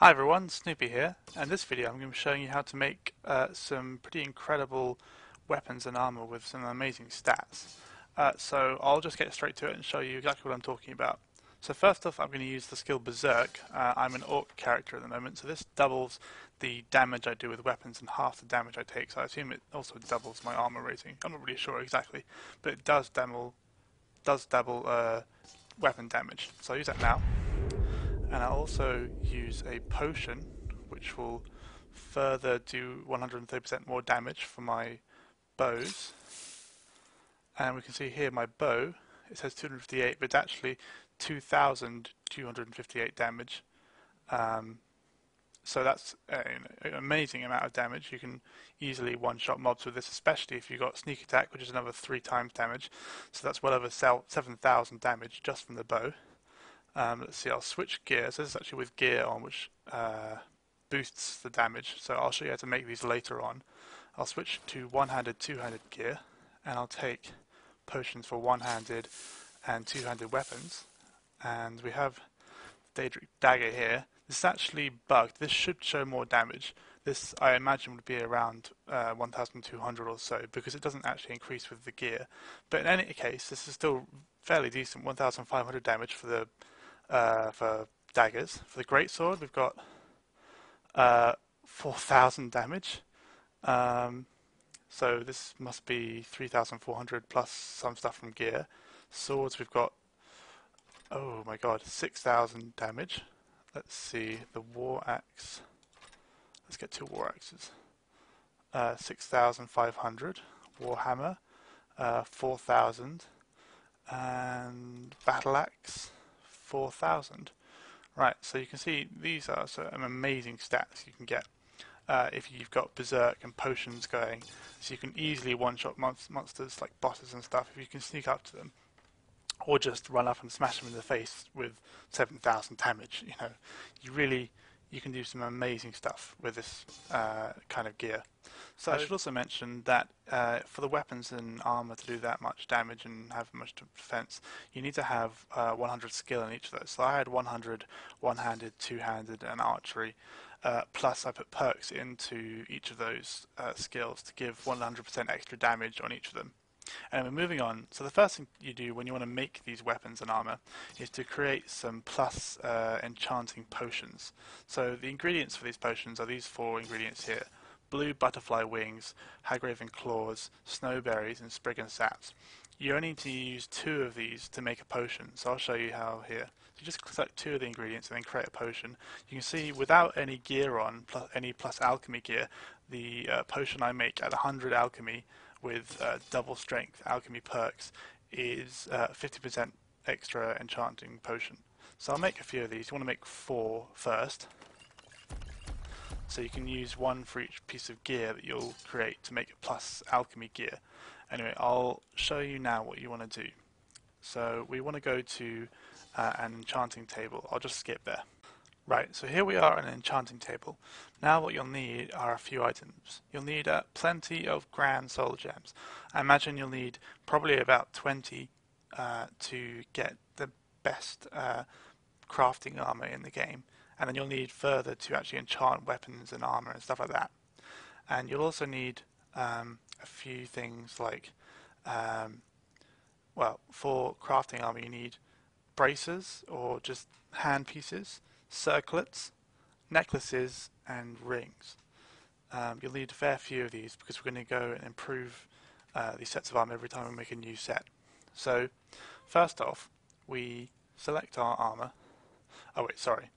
Hi everyone, Snoopy here, and in this video I'm going to be showing you how to make some pretty incredible weapons and armor with some amazing stats. So I'll just get straight to it and show you exactly what I'm talking about. So first off, I'm going to use the skill Berserk. I'm an orc character at the moment, so this doubles the damage I do with weapons and half the damage I take, so I assume it also doubles my armor rating. I'm not really sure exactly, but it does double weapon damage. So I'll use that now. And I'll also use a potion which will further do 130% more damage for my bows. And we can see here my bow, it says 258, but it's actually 2258 damage. So that's an amazing amount of damage. You can easily one-shot mobs with this, especially if you've got sneak attack, which is another 3 times damage. So that's well over 7,000 damage just from the bow. Let's see, I'll switch gears. This is actually with gear on, which boosts the damage. So I'll show you how to make these later on. I'll switch to one-handed, two-handed gear, and I'll take potions for one-handed and two-handed weapons. And we have Daedric Dagger here. This is actually bugged. This should show more damage. This, I imagine, would be around 1,200 or so, because it doesn't actually increase with the gear. But in any case, this is still fairly decent, 1,500 damage for daggers. For the greatsword, we've got 4,000 damage. So this must be 3,400 plus some stuff from gear. Swords, we've got, oh my god, 6,000 damage. Let's see, the war axe. Let's get two war axes. 6,500. Warhammer, 4,000. And battle axe, 4,000. Right, so you can see these are some amazing stats you can get if you've got Berserk and potions going. So you can easily one-shot monsters like bosses and stuff if you can sneak up to them, or just run up and smash them in the face with 7,000 damage. You know, you can do some amazing stuff with this kind of gear. So I should also mention that for the weapons and armor to do that much damage and have much defense, you need to have 100 skill in each of those. So I had 100 one-handed, two-handed, and archery. Plus I put perks into each of those skills to give 100% extra damage on each of them. And we're moving on. So the first thing you do when you want to make these weapons and armor is to create some plus enchanting potions. So the ingredients for these potions are these 4 ingredients here: blue butterfly wings, hagraven claws, snowberries, and spriggan saps. You only need to use 2 of these to make a potion, so I'll show you how here. So you just select 2 of the ingredients and then create a potion. You can see without any gear on, any plus alchemy gear, the potion I make at 100 alchemy with double strength alchemy perks is 50% extra enchanting potion. So I'll make a few of these. You want to make 4 first. So you can use 1 for each piece of gear that you'll create to make a plus alchemy gear. Anyway, I'll show you now what you want to do. So we want to go to an enchanting table. I'll just skip there. Right, so here we are in an enchanting table. Now what you'll need are a few items. You'll need plenty of grand soul gems. I imagine you'll need probably about 20 to get the best crafting armor in the game. And then you'll need further to actually enchant weapons and armor and stuff like that. And you'll also need a few things like, well, for crafting armor you need braces or just hand pieces, circlets, necklaces, and rings. You'll need a fair few of these because we're going to go and improve these sets of armor every time we make a new set. So first off, we select our armor. Oh wait, sorry.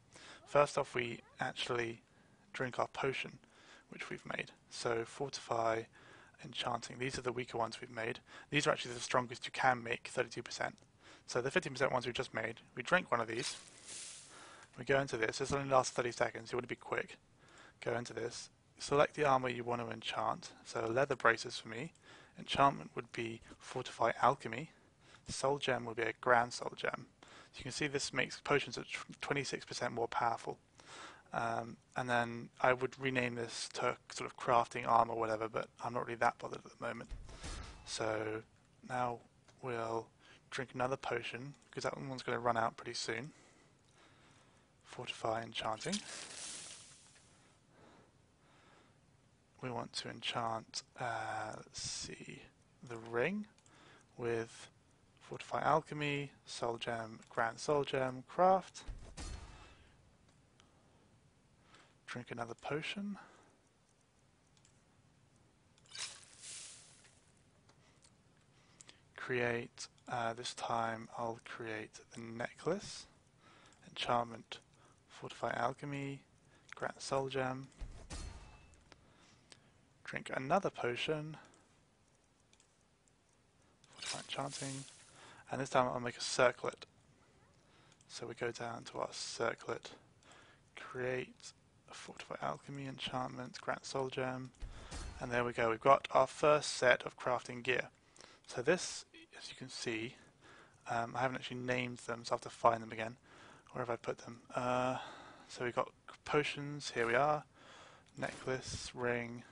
First off, we actually drink our potion, which we've made. So fortify, enchanting. These are the weaker ones we've made. These are actually the strongest you can make, 32%. So the 50% ones we just made, we drink one of these. We go into this. This only lasts 30 seconds. You want to be quick. Go into this. Select the armor you want to enchant. So leather braces for me. Enchantment would be fortify alchemy. Soul gem would be a grand soul gem. So you can see this makes potions at 26% more powerful. And then I would rename this to sort of crafting armor or whatever, but I'm not really that bothered at the moment. So now we'll drink another potion because that one's going to run out pretty soon. Fortify enchanting. we want to enchant, let's see, the ring with Fortify Alchemy, Soul Gem, Grant Soul Gem, Craft. Drink another potion. Create, this time I'll create the necklace. Enchantment, Fortify Alchemy, Grant Soul Gem. Drink another potion. Fortify Enchanting. And this time I'll make a circlet. So we go down to our circlet. Create a Fortify Alchemy, Enchantment, Grant Soul Gem. And there we go. We've got our first set of crafting gear. So this, as you can see, I haven't actually named them, so I have to find them again. Where have I put them? So we've got potions, here we are, necklace, ring,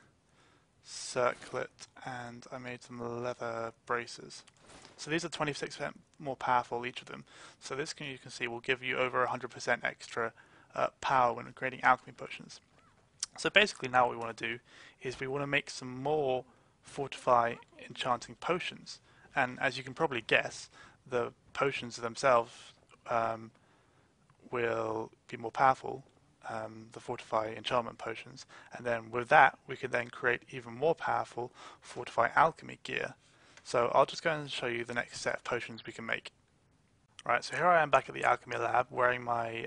circlet, and I made some leather braces. So these are 26% more powerful, each of them. So this, you can see, will give you over 100% extra power when creating alchemy potions. So basically now what we want to do is we want to make some more Fortify Enchanting potions. And as you can probably guess, the potions themselves will be more powerful, the Fortify Enchantment potions, and then with that we can then create even more powerful Fortify Alchemy gear. So I'll just go and show you the next set of potions we can make. Right, so here I am back at the Alchemy Lab wearing my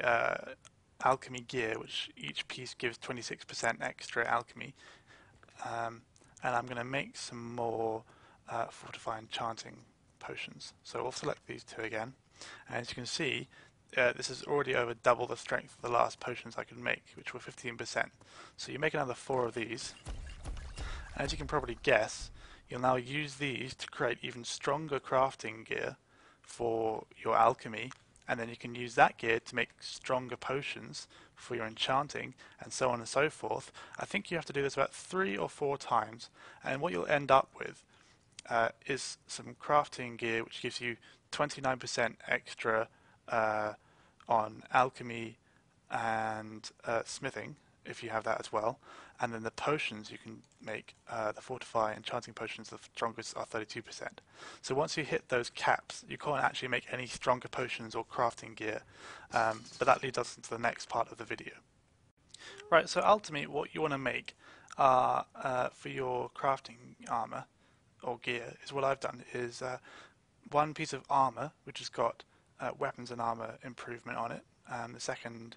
alchemy gear, which each piece gives 26% extra alchemy, and I'm going to make some more Fortify Enchanting potions. So we'll select these two again, and as you can see, this is already over double the strength of the last potions I could make, which were 15%. So you make another 4 of these. As you can probably guess, you'll now use these to create even stronger crafting gear for your alchemy, and then you can use that gear to make stronger potions for your enchanting, and so on and so forth. I think you have to do this about 3 or 4 times, and what you'll end up with is some crafting gear which gives you 29% extra on alchemy and smithing, if you have that as well. And then the potions you can make, the Fortify Enchanting potions, the strongest are 32%. So once you hit those caps, you can't actually make any stronger potions or crafting gear. But that leads us into the next part of the video. Right, so ultimately what you want to make for your crafting armor or gear is what I've done is one piece of armor which has got weapons and armor improvement on it. The second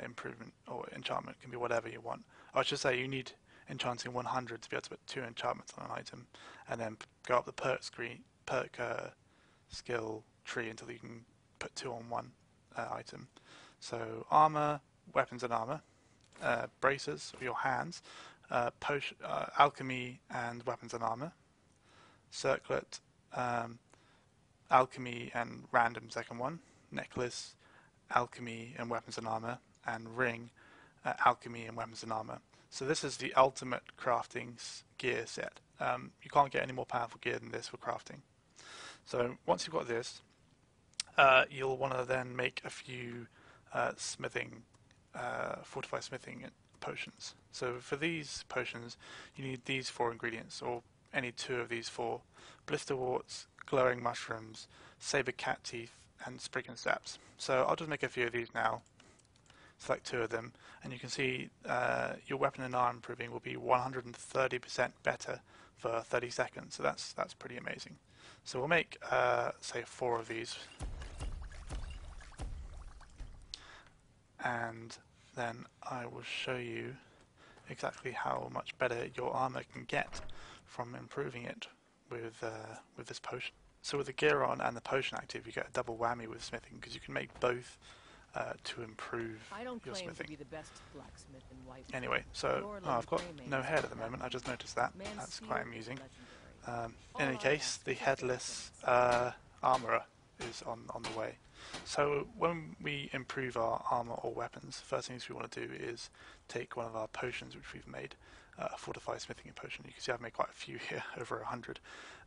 improvement or enchantment can be whatever you want. I should say you need enchanting 100 to be able to put 2 enchantments on an item, and then go up the perk skill tree until you can put 2 on one item. So armor, weapons and armor, braces for your hands, alchemy and weapons and armor, circlet, alchemy and random second one, necklace, alchemy and weapons and armor, and ring, alchemy and weapons and armor. So this is the ultimate crafting gear set. You can't get any more powerful gear than this for crafting. So once you've got this, you'll want to then make a few fortify smithing potions. So for these potions you need these 4 ingredients, or any 2 of these 4: blisterworts, glowing mushrooms, saber cat teeth, and spriggan saps. So I'll just make a few of these now, select 2 of them, and you can see your weapon and arm improving will be 130% better for 30 seconds, so that's pretty amazing. So we'll make say 4 of these, and then I will show you exactly how much better your armor can get from improving it with this potion. So with the gear on and the potion active, you get a double whammy with smithing, because you can make both to improve your smithing. To be the best blacksmith in White. Anyway, so I've got no head at the moment. I just noticed that. That's quite amusing. In any case, the headless armourer is on the way. So when we improve our armour or weapons, first things we want to do is take one of our potions which we've made, a fortify smithing potion. You can see I've made quite a few here, over 100,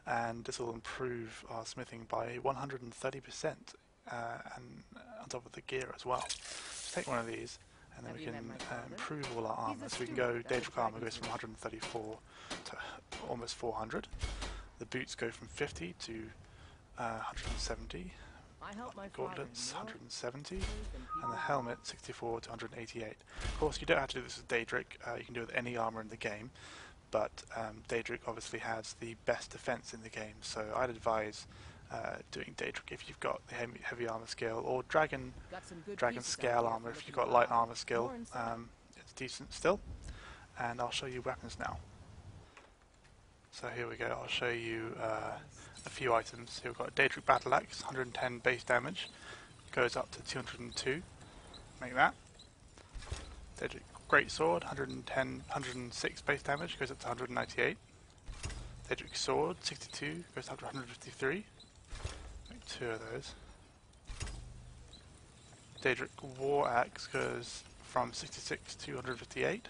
and this will improve our smithing by 130%, and on top of the gear as well. Just take one of these, and then Have we you can met my father? improve all our He's armor. a So we can student go, at the Daedric armor Dragon goes from School. 134 to almost 400. The boots go from 50 to 170. I helped my The father gauntlets in more 170, places than and the people helmet 64 to 188. Of course, you don't have to do this with Daedric. You can do it with any armor in the game, but Daedric obviously has the best defense in the game, so I'd advise doing Daedric if you've got the heavy armor skill, or Dragon got some good pieces out scale here armor for if you've looking got light alive. armor skill. More inside. It's decent still, and I'll show you weapons now. So here we go, I'll show you a few items. Here we've got a Daedric Battle Axe, 110 base damage, goes up to 202, make that. Daedric Greatsword, 110, 106 base damage, goes up to 198. Daedric Sword, 62, goes up to 153. Make two of those. Daedric War Axe goes from 66 to 158.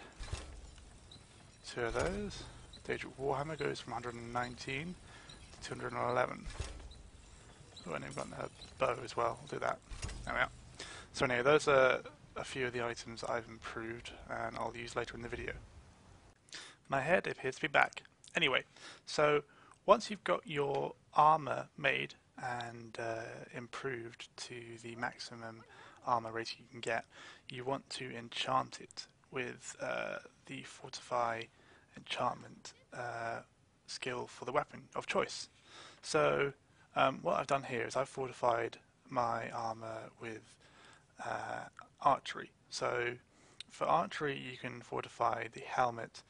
Two of those. Daedric Warhammer goes from 119 to 211. Oh, and we've got a bow as well. We'll do that. There we are. So anyway, those are a few of the items I've improved and I'll use later in the video. My head appears to be back. Anyway, so once you've got your armor made and improved to the maximum armor rating you can get, you want to enchant it with the Fortify enchantment skill for the weapon of choice. So what I've done here is I've fortified my armor with archery. So for archery you can fortify the helmet,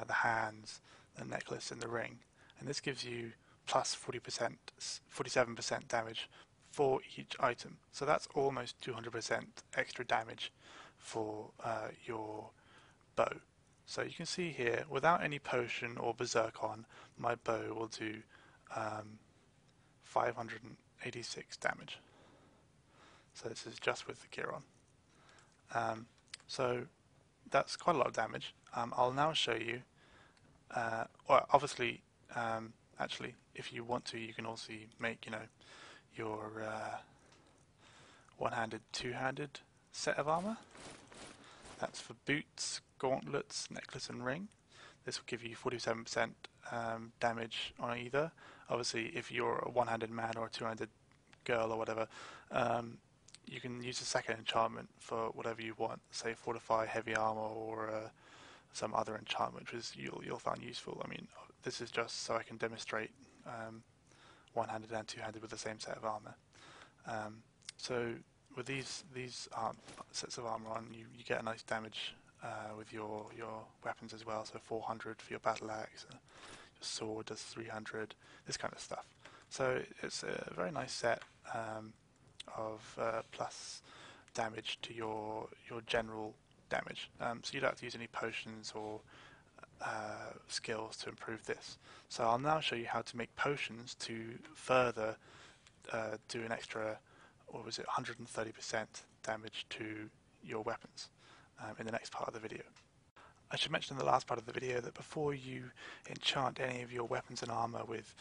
the hands, the necklace and the ring, and this gives you plus 47% damage for each item. So that's almost 200% extra damage for your bow. So you can see here, without any potion or berserk on, my bow will do 586 damage. So this is just with the gear on. So that's quite a lot of damage. I'll now show you, well, obviously, actually, if you want to, you can also make, your one-handed, two-handed set of armor. That's for boots, gauntlets, necklace and ring. This will give you 47% damage on either. Obviously, if you're a one-handed man or a two-handed girl or whatever, you can use the second enchantment for whatever you want, say fortify heavy armor or some other enchantment, which is you'll find useful. I mean, this is just so I can demonstrate one-handed and two-handed with the same set of armor. So with these sets of armor on, you get a nice damage with your weapons as well. So 400 for your battle axe, your sword does 300, this kind of stuff. So it's a very nice set of plus damage to your general damage. So you don't have to use any potions or skills to improve this. So I'll now show you how to make potions to further do an extra, what was it, 130% damage to your weapons in the next part of the video. I should mention in the last part of the video that before you enchant any of your weapons and armor with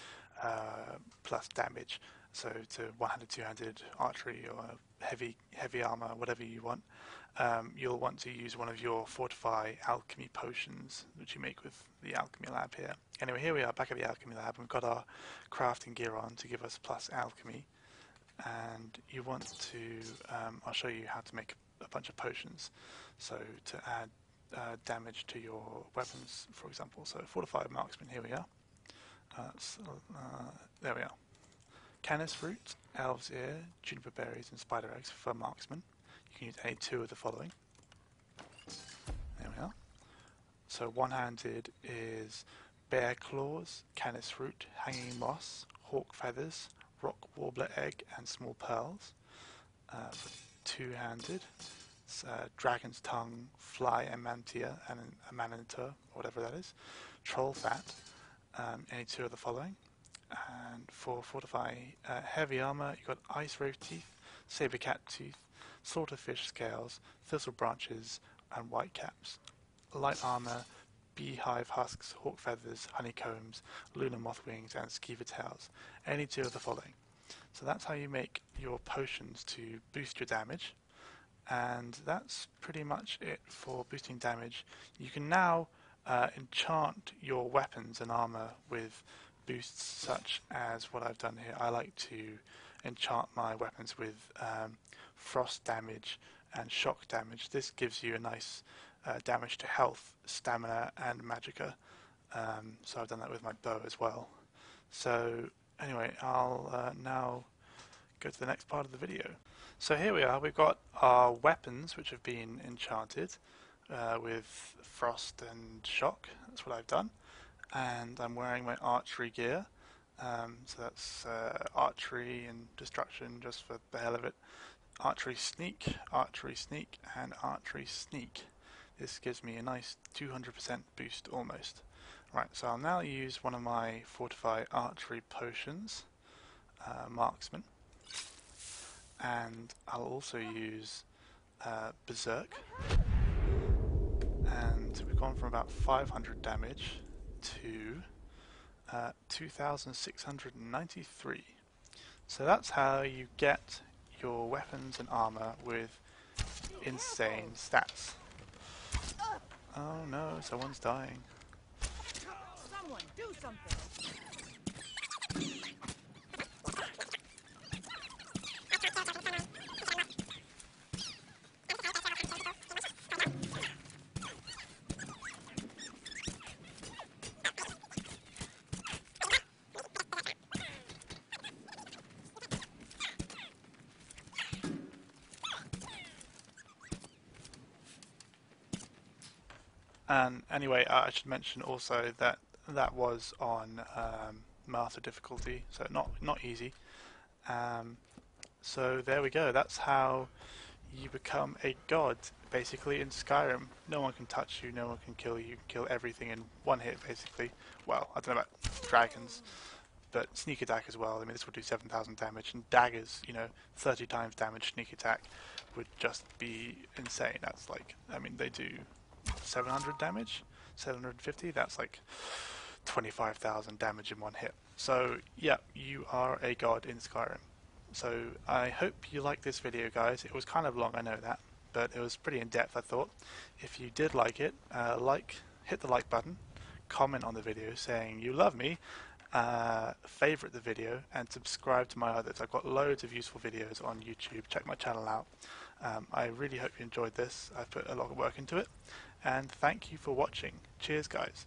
plus damage, so to one-handed, two-handed archery or heavy armor, whatever you want, you'll want to use one of your Fortify alchemy potions, which you make with the alchemy lab here. Anyway, here we are back at the alchemy lab. We've got our crafting gear on to give us plus alchemy, and you want to, I'll show you how to make a bunch of potions, so to add damage to your weapons, for example. So Fortified Marksman, here we are. There we are. Canis root, elf's ear, juniper berries and spider eggs for marksman. You can use any two of the following. There we are. So one-handed is bear claws, canis root, hanging moss, hawk feathers, rock warbler egg and small pearls. For two-handed, dragon's tongue, fly amantia and amanita, or whatever that is, troll fat, any two of the following. And for fortify heavy armor, you've got ice rove teeth, saber cat tooth, slaughterfish scales, thistle branches, and white caps. Light armor, beehive husks, hawk feathers, honeycombs, lunar moth wings, and skeever tails. Any two of the following. So that's how you make your potions to boost your damage. And that's pretty much it for boosting damage. You can now enchant your weapons and armor with boosts such as what I've done here. I like to enchant my weapons with frost damage and shock damage. This gives you a nice damage to health, stamina, and magicka. So I've done that with my bow as well. So anyway, I'll now go to the next part of the video. So here we are, we've got our weapons which have been enchanted with frost and shock. That's what I've done. And I'm wearing my archery gear. So that's archery and destruction just for the hell of it. Archery sneak, and archery sneak. This gives me a nice 200% boost almost. Right, so I'll now use one of my fortify archery potions, marksman, and I'll also use berserk, and we've gone from about 500 damage to 2693. So that's how you get your weapons and armor with insane stats. Oh no, someone's dying. Someone do something. And anyway, I should mention also that that was on master difficulty, so not easy. So there we go. That's how you become a god, basically, in Skyrim. No one can touch you, no one can kill you. You can kill everything in one hit, basically. Well, I don't know about dragons, but sneak attack as well. I mean, this would do 7,000 damage, and daggers, 30 times damage sneak attack would just be insane. That's like, I mean, they do 700 damage, 750. That's like 25,000 damage in one hit. So yeah, you are a god in Skyrim. So I hope you liked this video, guys. It was kind of long, I know that, but it was pretty in depth, I thought. If you did like it, hit the like button, comment on the video saying you love me, favorite the video, and subscribe to my others. I've got loads of useful videos on YouTube. Check my channel out. I really hope you enjoyed this. I've put a lot of work into it, and thank you for watching. Cheers, guys.